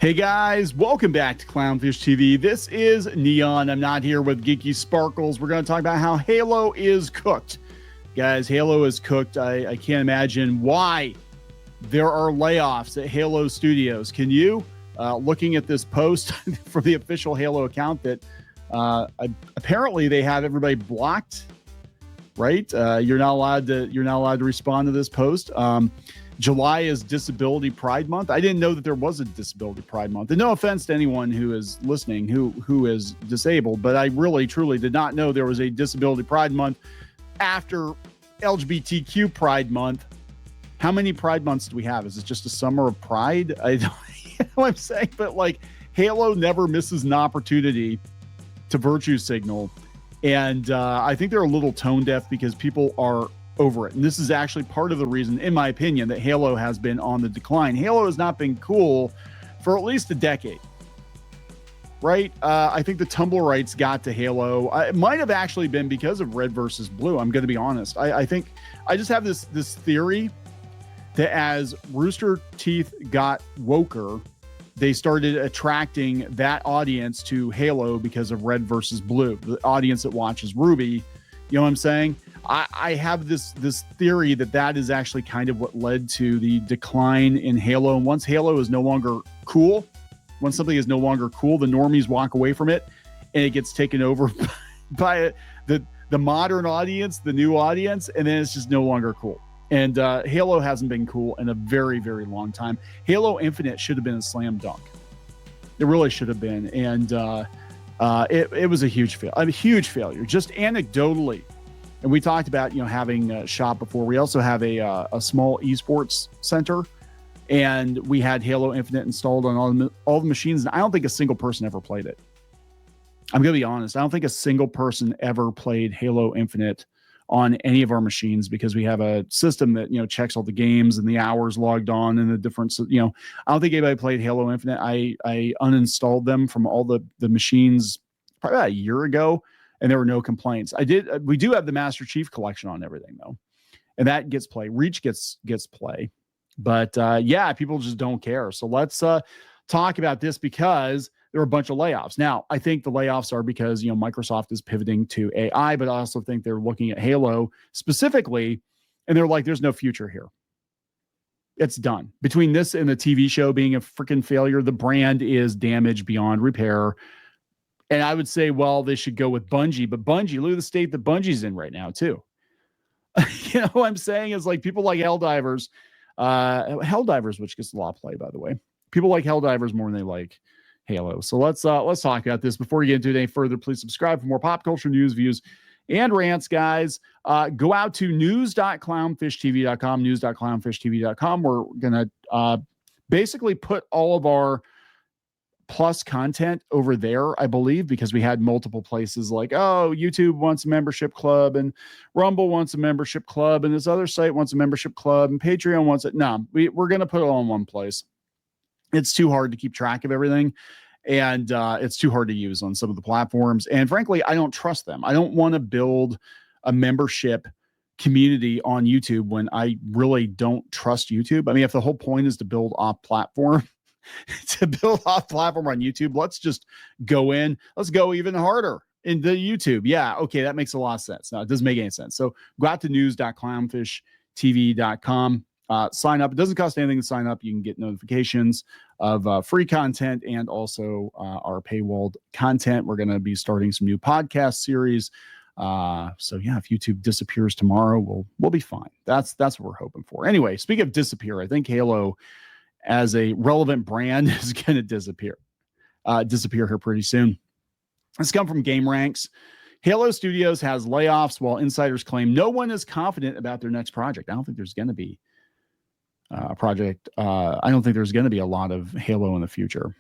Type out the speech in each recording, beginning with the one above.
Hey guys, welcome back to Clownfish TV. This is Kneon. I'm not here with Geeky Sparkles. We're going to talk about how Halo is cooked. Guys, Halo is cooked. I can't imagine why there are layoffs at Halo Studios. Can you? Looking at this post from the official Halo account that apparently they have everybody blocked, right? You're not allowed to respond to this post. July is Disability Pride Month. I didn't know that there was a Disability Pride Month. And no offense to anyone who is listening who is disabled, but I really, truly did not know there was a Disability Pride Month after LGBTQ Pride Month. How many Pride Months do we have? Is it just a summer of pride? I don't you know what I'm saying, but like Halo never misses an opportunity to virtue signal. And I think they're a little tone deaf because people are over it. And this is actually part of the reason, in my opinion, that Halo has been on the decline. Halo has not been cool for at least a decade, right? I think the tumble rights got to Halo. It might have actually been because of Red versus Blue. I'm going to be honest. I think I just have this theory that as Rooster Teeth got woker, they started attracting that audience to Halo because of Red versus Blue, the audience that watches Ruby. You know what I'm saying? I have this theory that is actually kind of what led to the decline in Halo. And once Halo is no longer cool, once something is no longer cool, the normies walk away from it and it gets taken over by the modern audience, the new audience, and then it's just no longer cool. And Halo hasn't been cool in a very, very long time. Halo Infinite should have been a slam dunk. It really should have been. And it was a huge failure, just anecdotally. And we talked about, having a shop before. We also have a small esports center, and we had Halo Infinite installed on all the machines. And I don't think a single person ever played it. I'm going to be honest. I don't think a single person ever played Halo Infinite on any of our machines because we have a system that, checks all the games and the hours logged on and the difference. I don't think anybody played Halo Infinite. I uninstalled them from all the machines probably about a year ago, and there were no complaints. We do have the Master Chief collection on everything though, and that gets play. Reach gets play, but people just don't care. So let's talk about this because there are a bunch of layoffs. Now, I think the layoffs are because, Microsoft is pivoting to AI, but I also think they're looking at Halo specifically, and they're like, there's no future here. It's done. Between this and the TV show being a freaking failure, the brand is damaged beyond repair. And I would say, well, they should go with Bungie, but Bungie, look at the state that Bungie's in right now, too. You know what I'm saying? Is like people like Helldivers, which gets a lot of play, by the way. People like Helldivers more than they like Halo. So let's talk about this. Before we get into it any further, please subscribe for more pop culture news, views, and rants, guys. Go out to news.clownfishtv.com, news.clownfishtv.com. We're going to basically put all of our plus content over there, I believe, because we had multiple places like, YouTube wants a membership club and Rumble wants a membership club and this other site wants a membership club and Patreon wants it. No, we're going to put it all in one place. It's too hard to keep track of everything, and it's too hard to use on some of the platforms. And frankly, I don't trust them. I don't want to build a membership community on YouTube when I really don't trust YouTube. I mean, if the whole point is to build off platform, on YouTube, let's just go in. Let's go even harder into YouTube. Yeah, okay, that makes a lot of sense. No, it doesn't make any sense. So go out to news.clownfishtv.com. Sign up. It doesn't cost anything to sign up. You can get notifications of free content and also our paywalled content. We're going to be starting some new podcast series. So yeah, if YouTube disappears tomorrow, we'll be fine. That's what we're hoping for. Anyway, speaking of disappear, I think Halo as a relevant brand is going to disappear here pretty soon. This comes from Game Ranks. Halo Studios has layoffs while insiders claim no one is confident about their next project. I don't think there's going to be a project. I don't think there's going to be a lot of Halo in the future.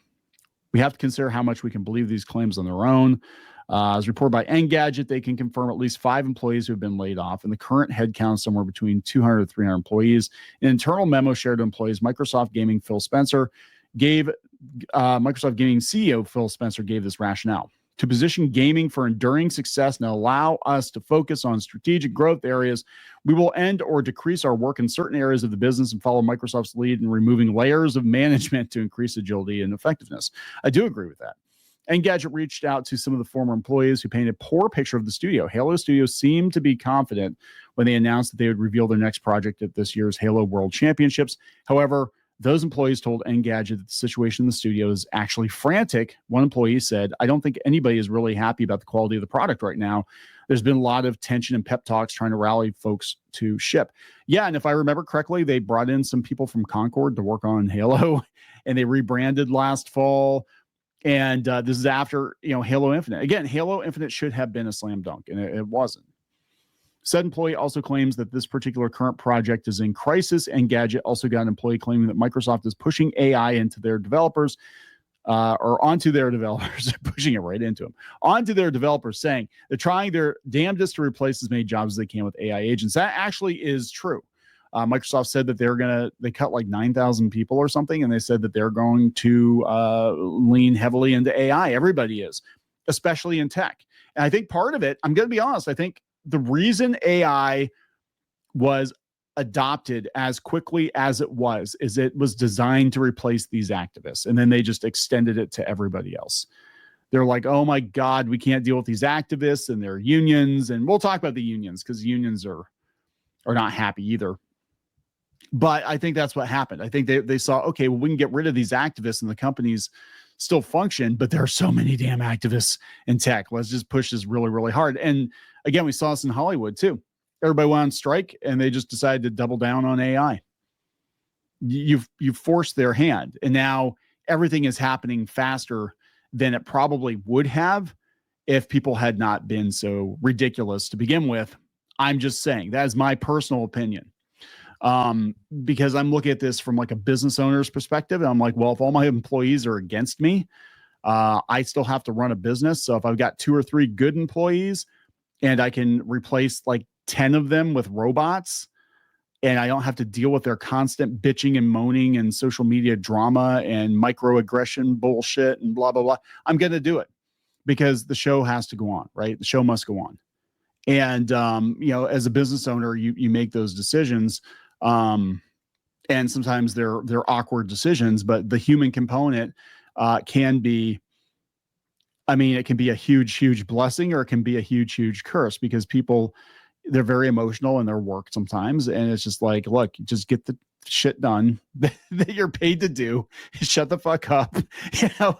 We have to consider how much we can believe these claims on their own. As reported by Engadget, they can confirm at least 5 employees who have been laid off, and the current headcount somewhere between 200 to 300 employees. An internal memo shared to employees, Microsoft Gaming CEO Phil Spencer gave this rationale. to position gaming for enduring success and allow us to focus on strategic growth areas. We will end or decrease our work in certain areas of the business and follow Microsoft's lead in removing layers of management to increase agility and effectiveness. I do agree with that. Engadget reached out to some of the former employees who painted a poor picture of the studio. Halo Studios seemed to be confident when they announced that they would reveal their next project at this year's Halo World Championships. However, those employees told Engadget that the situation in the studio is actually frantic. One employee said, I don't think anybody is really happy about the quality of the product right now. There's been a lot of tension and pep talks trying to rally folks to ship. Yeah, and if I remember correctly, they brought in some people from Concord to work on Halo, and they rebranded last fall. And this is after, Halo Infinite. Again, Halo Infinite should have been a slam dunk, and it wasn't. Said employee also claims that this particular current project is in crisis. Engadget also got an employee claiming that Microsoft is pushing AI into their developers, or onto their developers, pushing it right into them, onto their developers, saying they're trying their damnedest to replace as many jobs as they can with AI agents. That actually is true. Microsoft said that they cut like 9,000 people or something, and they said that they're going to lean heavily into AI. Everybody is, especially in tech. And I think part of it, I'm going to be honest, I think the reason AI was adopted as quickly as it was is it was designed to replace these activists, and then they just extended it to everybody else. They're like, oh my God, we can't deal with these activists and their unions. And we'll talk about the unions because unions are not happy either. But I think that's what happened. I think they saw, okay, well, we can get rid of these activists and the companies still function, but there are so many damn activists in tech. Let's just push this really, really hard. And again, we saw this in Hollywood too. Everybody went on strike and they just decided to double down on AI. You've forced their hand, and now everything is happening faster than it probably would have if people had not been so ridiculous to begin with. I'm just saying that is my personal opinion. Because I'm looking at this from like a business owner's perspective. And I'm like, well, if all my employees are against me, I still have to run a business. So if I've got 2 or 3 good employees and I can replace like 10 of them with robots, and I don't have to deal with their constant bitching and moaning and social media drama and microaggression bullshit and blah, blah, blah, I'm going to do it because the show has to go on, right? The show must go on. And, as a business owner, you make those decisions. And sometimes they're awkward decisions, but the human component can be, it can be a huge, huge blessing, or it can be a huge, huge curse, because people, they're very emotional in their work sometimes. And it's just like, look, just get the shit done that you're paid to do, shut the fuck up,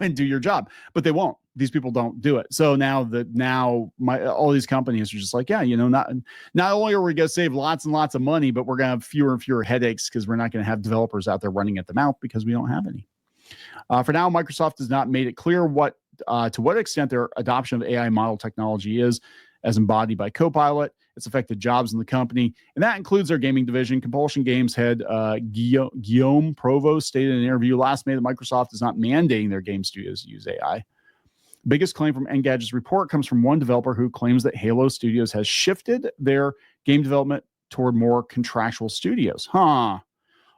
and do your job. But they won't. These people don't do it. So all these companies are just like, yeah, not only are we going to save lots and lots of money, but we're going to have fewer and fewer headaches because we're not going to have developers out there running at the mouth because we don't have any. For now, Microsoft has not made it clear to what extent their adoption of AI model technology is, as embodied by Copilot. It's affected jobs in the company, and that includes their gaming division. Compulsion Games head Guillaume Provost stated in an interview last May that Microsoft is not mandating their game studios use AI. Biggest claim from Engadget's report comes from one developer who claims that Halo Studios has shifted their game development toward more contractual studios. All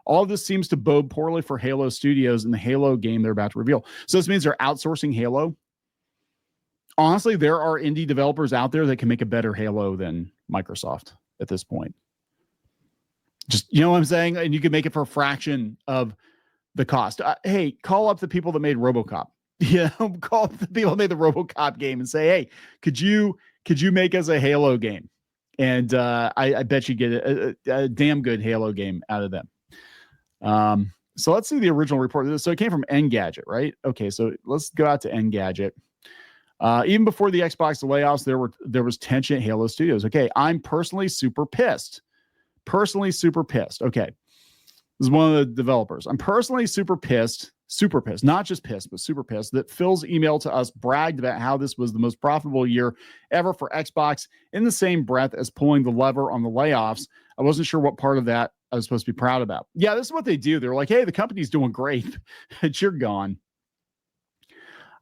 of this seems to bode poorly for Halo Studios and the Halo game they're about to reveal. So this means they're outsourcing Halo. Honestly, there are indie developers out there that can make a better Halo than Microsoft at this point. Just, you know what I'm saying? And you can make it for a fraction of the cost. Hey, call up the people that made RoboCop. Call up the people that made the RoboCop game and say, hey, could you make us a Halo game? And I bet you get a damn good Halo game out of them. So let's see the original report. So it came from Engadget, right? Okay, so let's go out to Engadget. Even before the Xbox layoffs, there was tension at Halo Studios. Okay, I'm personally super pissed. Okay, this is one of the developers. I'm personally super pissed, not just pissed, but super pissed that Phil's email to us bragged about how this was the most profitable year ever for Xbox, in the same breath as pulling the lever on the layoffs. I wasn't sure what part of that I was supposed to be proud about. Yeah, this is what they do. They're like, hey, the company's doing great, but you're gone.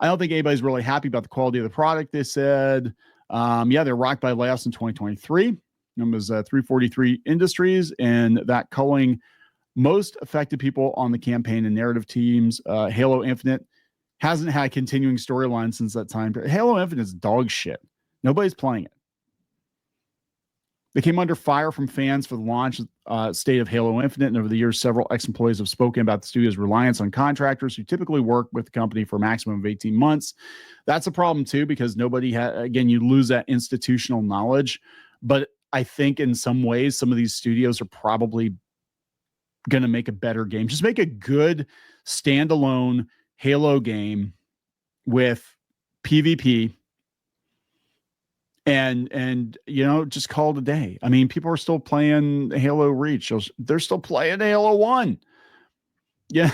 I don't think anybody's really happy about the quality of the product, they said. They're rocked by layoffs in 2023. It was 343 industries, and that culling most affected people on the campaign and narrative teams. Halo Infinite Hasn't had a continuing storyline since that time period. Halo Infinite is dog shit. Nobody's playing it. They came under fire from fans for the launch state of Halo Infinite, and over the years, several ex-employees have spoken about the studio's reliance on contractors who typically work with the company for a maximum of 18 months. That's a problem, too, because nobody again, you lose that institutional knowledge. But I think in some ways, some of these studios are probably going to make a better game. Just make a good standalone Halo game with PvP and just call it a day. I mean, people are still playing Halo Reach. They're still playing Halo 1. Yeah,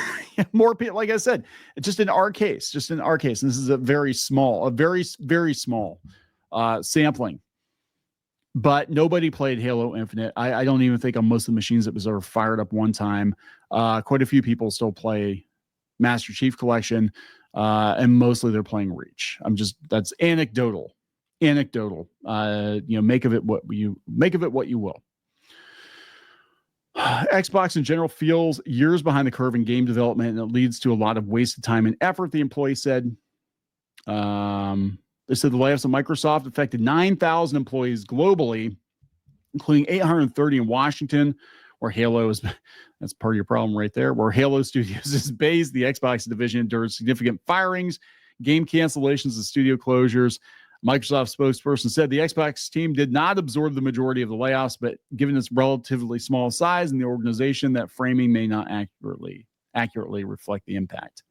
more people, like I said, just in our case, and this is a very, very small sampling. But nobody played Halo Infinite. I don't even think on most of the machines it was ever fired up one time. Quite a few people still play Master Chief Collection, and mostly they're playing Reach. That's anecdotal. Make of it what you will. Xbox in general feels years behind the curve in game development, and it leads to a lot of wasted time and effort, the employee said. They said the layoffs of Microsoft affected 9,000 employees globally, including 830 in Washington, where Halo is. That's part of your problem right there. Where Halo Studios is based, the Xbox division endured significant firings, game cancellations, and studio closures. Microsoft spokesperson said the Xbox team did not absorb the majority of the layoffs, but given its relatively small size in the organization, that framing may not accurately reflect the impact.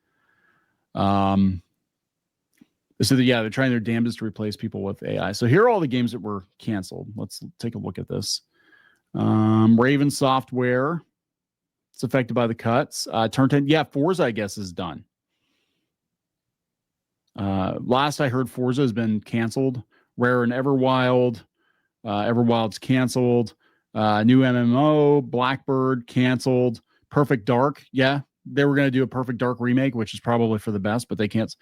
So they're trying their damnedest to replace people with AI. So here are all the games that were canceled. Let's take a look at this. Raven Software, it's affected by the cuts. Turn 10, Forza, I guess, is done. Last I heard, Forza has been canceled. Rare and Everwild. Everwild's canceled. New MMO, Blackbird, canceled. Perfect Dark, they were going to do a Perfect Dark remake, which is probably for the best, but they can't.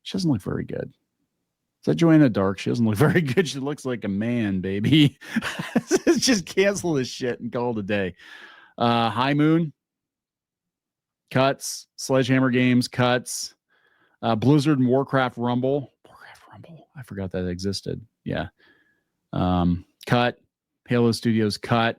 She doesn't look very good. Is that Joanna Dark? She doesn't look very good. She looks like a man, baby. Just cancel this shit and call it a day. High Moon, cuts. Sledgehammer Games, cuts. Blizzard and Warcraft Rumble. I forgot that existed. Yeah. Cut. Halo Studios, cut.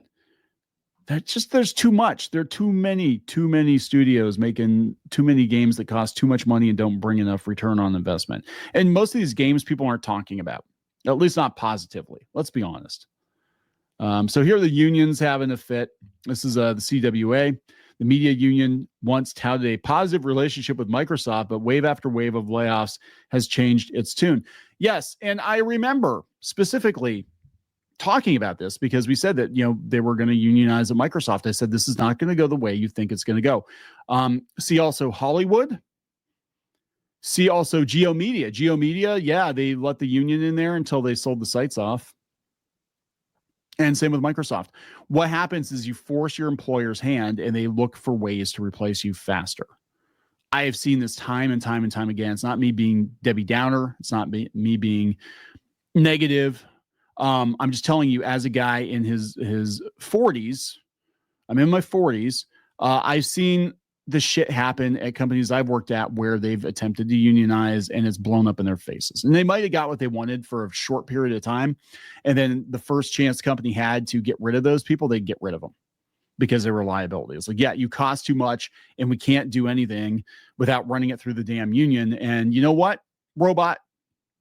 There's too much. There are too many studios making too many games that cost too much money and don't bring enough return on investment. And most of these games people aren't talking about, at least not positively. Let's be honest. So here are the unions having a fit. This is the CWA. The media union once touted a positive relationship with Microsoft, but wave after wave of layoffs has changed its tune. Yes, and I remember specifically talking about this because we said that, they were going to unionize at Microsoft. I said, this is not going to go the way you think it's going to go. See also Hollywood. See also Geo Media. Geo Media, they let the union in there until they sold the sites off. And same with Microsoft. What happens is you force your employer's hand and they look for ways to replace you faster. I have seen this time and time and time again. It's not me being Debbie Downer. It's not me being negative. I'm just telling you, as a guy in his 40s, I'm in my 40s. I've seen this shit happen at companies I've worked at where they've attempted to unionize and it's blown up in their faces. And they might have got what they wanted for a short period of time. And then the first chance the company had to get rid of those people, they'd get rid of them because they were liability. It's like, you cost too much and we can't do anything without running it through the damn union. And you know what? Robot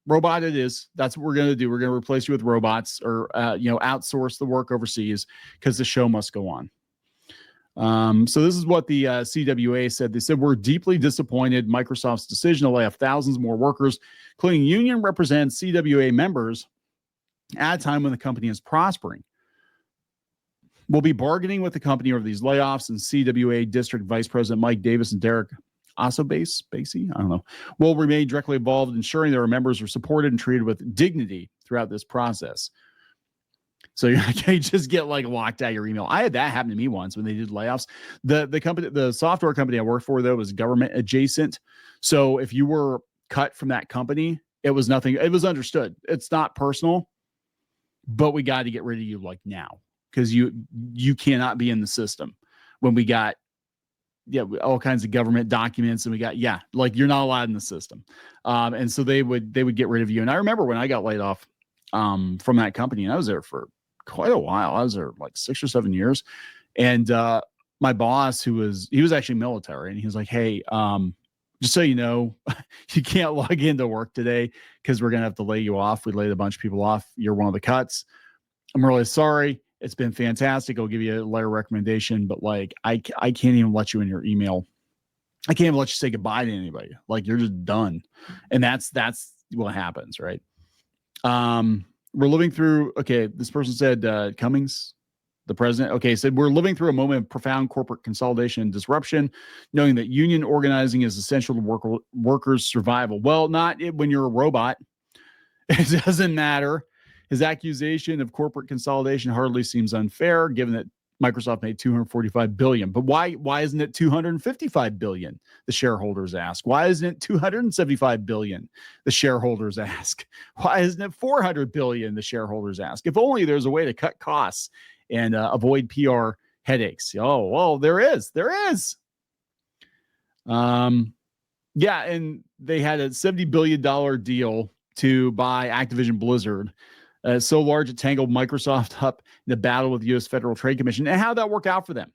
it is. That's what we're going to do. We're going to replace you with robots or, outsource the work overseas because the show must go on. So this is what the CWA said. They said, we're deeply disappointed Microsoft's decision to lay off thousands more workers, including union representative CWA members, at a time when the company is prospering. We'll be bargaining with the company over these layoffs, and CWA District Vice President Mike Davis and Derek Basie, I don't know, will remain directly involved, ensuring that our members are supported and treated with dignity throughout this process. So you just get locked out of your email. I had that happen to me once when they did layoffs. The company, the software company I worked for, though, was government adjacent. So if you were cut from that company, it was nothing. It was understood. It's not personal, but we got to get rid of you now because you cannot be in the system. When we got all kinds of government documents, and we got, like you're not allowed in the system. And so they would get rid of you. And I remember when I got laid off from that company, and I was there for quite a while. I was there like 6 or 7 years. And my boss, he was actually military, and he was like, hey, just so you know, you can't log into work today because we're going to have to lay you off. We laid a bunch of people off. You're one of the cuts. I'm really sorry. It's been fantastic. I'll give you a letter recommendation, but like, I can't even let you in your email. I can't even let you say goodbye to anybody. Like, you're just done. And that's what happens. Right. We're living through, okay. This person said, Cummings, the president. Okay. Said we're living through a moment of profound corporate consolidation and disruption, knowing that union organizing is essential to workers' survival. Well, not when you're a robot. It doesn't matter. His accusation of corporate consolidation hardly seems unfair, given that Microsoft made $245 billion. But why isn't it $255 billion? The shareholders ask. Why isn't it $275 billion? The shareholders ask. Why isn't it $400 billion? The shareholders ask. If only there's a way to cut costs and avoid PR headaches. Oh, well, there is. Yeah, and they had a $70 billion deal to buy Activision Blizzard. So large it tangled Microsoft up in the battle with the U.S. Federal Trade Commission. And how'd that work out for them?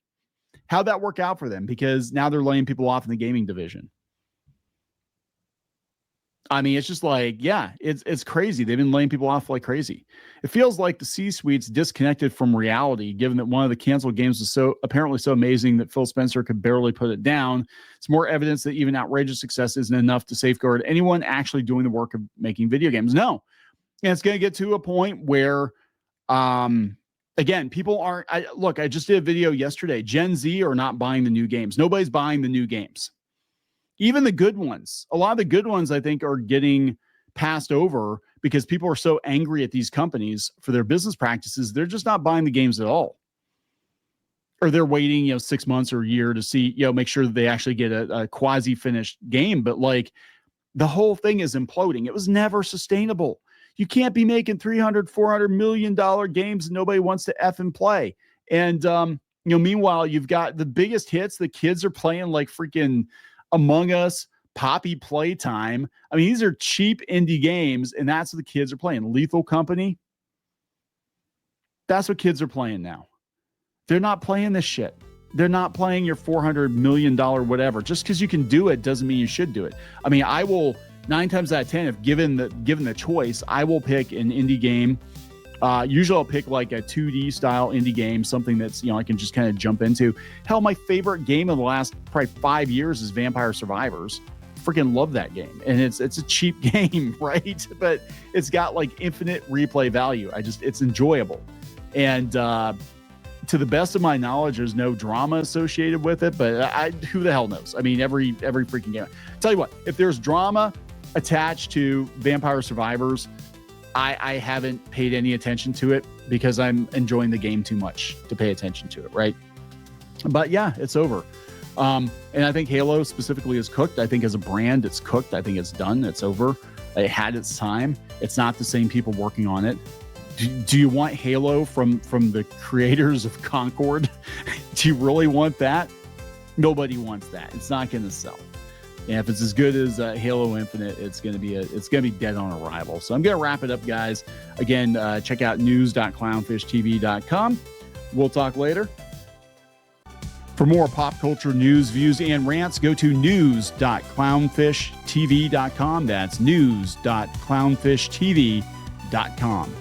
Because now they're laying people off in the gaming division. I mean, it's just like, it's crazy. They've been laying people off like crazy. It feels like the C-suite's disconnected from reality, given that one of the canceled games was apparently so amazing that Phil Spencer could barely put it down. It's more evidence that even outrageous success isn't enough to safeguard anyone actually doing the work of making video games. No. And it's going to get to a point where, again, people aren't. I just did a video yesterday. Gen Z are not buying the new games. Nobody's buying the new games. Even the good ones. A lot of the good ones, I think, are getting passed over because people are so angry at these companies for their business practices. They're just not buying the games at all. Or they're waiting, 6 months or a year to see, make sure that they actually get a quasi-finished game. But like, the whole thing is imploding. It was never sustainable. You can't be making $300-400 million games and nobody wants to effing play. And, meanwhile, you've got the biggest hits. The kids are playing like freaking Among Us, Poppy Playtime. I mean, these are cheap indie games, and that's what the kids are playing. Lethal Company. That's what kids are playing now. They're not playing this shit. They're not playing your $400 million whatever. Just because you can do it doesn't mean you should do it. I mean, I will... 9 times out of 10, if given the choice, I will pick an indie game. Usually I'll pick like a 2D style indie game, something that's, I can just kind of jump into. Hell, my favorite game of the last probably 5 years is Vampire Survivors. Freaking love that game. And it's a cheap game, right? But it's got like infinite replay value. It's enjoyable. And to the best of my knowledge, there's no drama associated with it, but who the hell knows? I mean, every freaking game. Tell you what, if there's drama attached to Vampire Survivors, I haven't paid any attention to it because I'm enjoying the game too much to pay attention to it, right? But yeah, it's over. And I think Halo specifically is cooked. I think as a brand, it's cooked. I think it's done. It's over. It had its time. It's not the same people working on it. Do you want Halo from the creators of Concord? Do you really want that? Nobody wants that. It's not going to sell. And if it's as good as Halo Infinite, it's going to be dead on arrival. So I'm going to wrap it up, guys. Again, check out news.clownfishtv.com. We'll talk later. For more pop culture news, views, and rants, go to news.clownfishtv.com. That's news.clownfishtv.com.